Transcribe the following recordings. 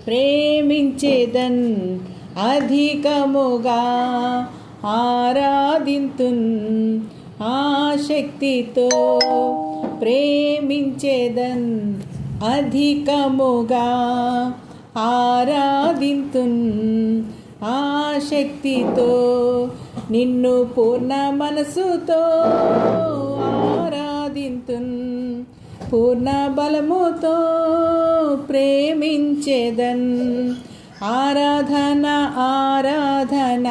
ప్రేమించేదన్ అధికముగా ఆరాధింతున్ ఆశక్తితో ప్రేమించేదన్ అధికముగా ఆరాధింతున్ ఆశక్తితో నిన్ను పూర్ణ మనసుతో ఆరాధింతున్ పూర్ణ బలముతో ప్రేమించేదన్ ఆరాధన ఆరాధన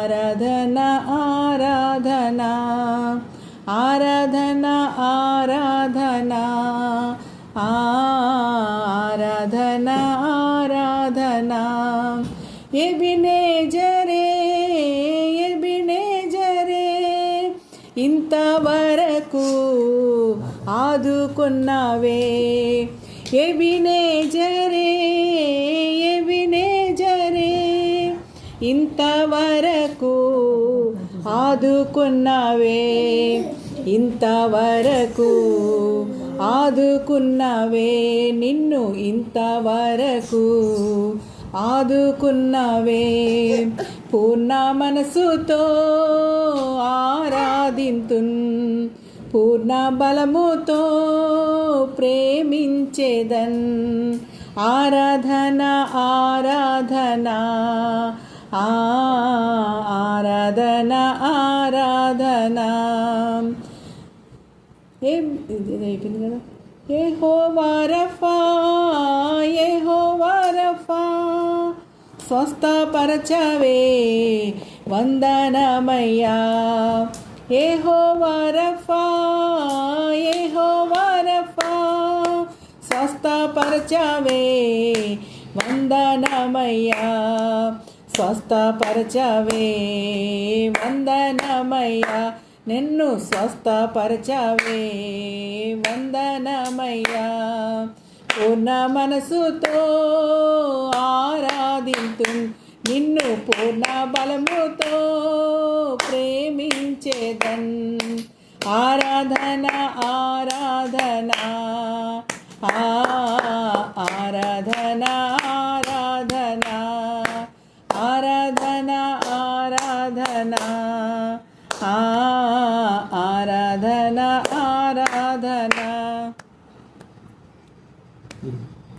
ఆరాధన ఆరాధన ఆరాధన ఆరాధన ఆరాధన ఆరాధన ఎబినేజరే ఎబినేజరే ఇంతవరకు ఆదుకున్నావే ఎబినేజరే ఎబినేజరే ఇంతవరకు ఆదుకున్నావే ఇంతవరకు ఆదుకున్నావే నిన్ను ఇంతవరకు ఆదుకున్నావే పూర్ణ మనసుతో ఆరాధింతున్ పూర్ణ బలముతో ప్రేమించేదన్ ఆరాధన ఆరాధన ఆరాధన ఆరాధన ఇది అయిపోయింది కదా యెహోవా రఫా యెహోవా రఫా స్వస్థపరచవే వందనమయ్యా యెహోవా రఫా యెహోవా రఫా స్వస్థపరచవే వందనమయ్యా స్వస్థపరచవే వందనమయ్యా నిన్ను స్వస్థపరచవే వందనమయ్యా పూర్ణ మనసుతో ఆరాధింతున్ నిన్ను పూర్ణ బలముతో ప్రేమించేదన్ ఆరాధన ఆరాధన ఆరాధన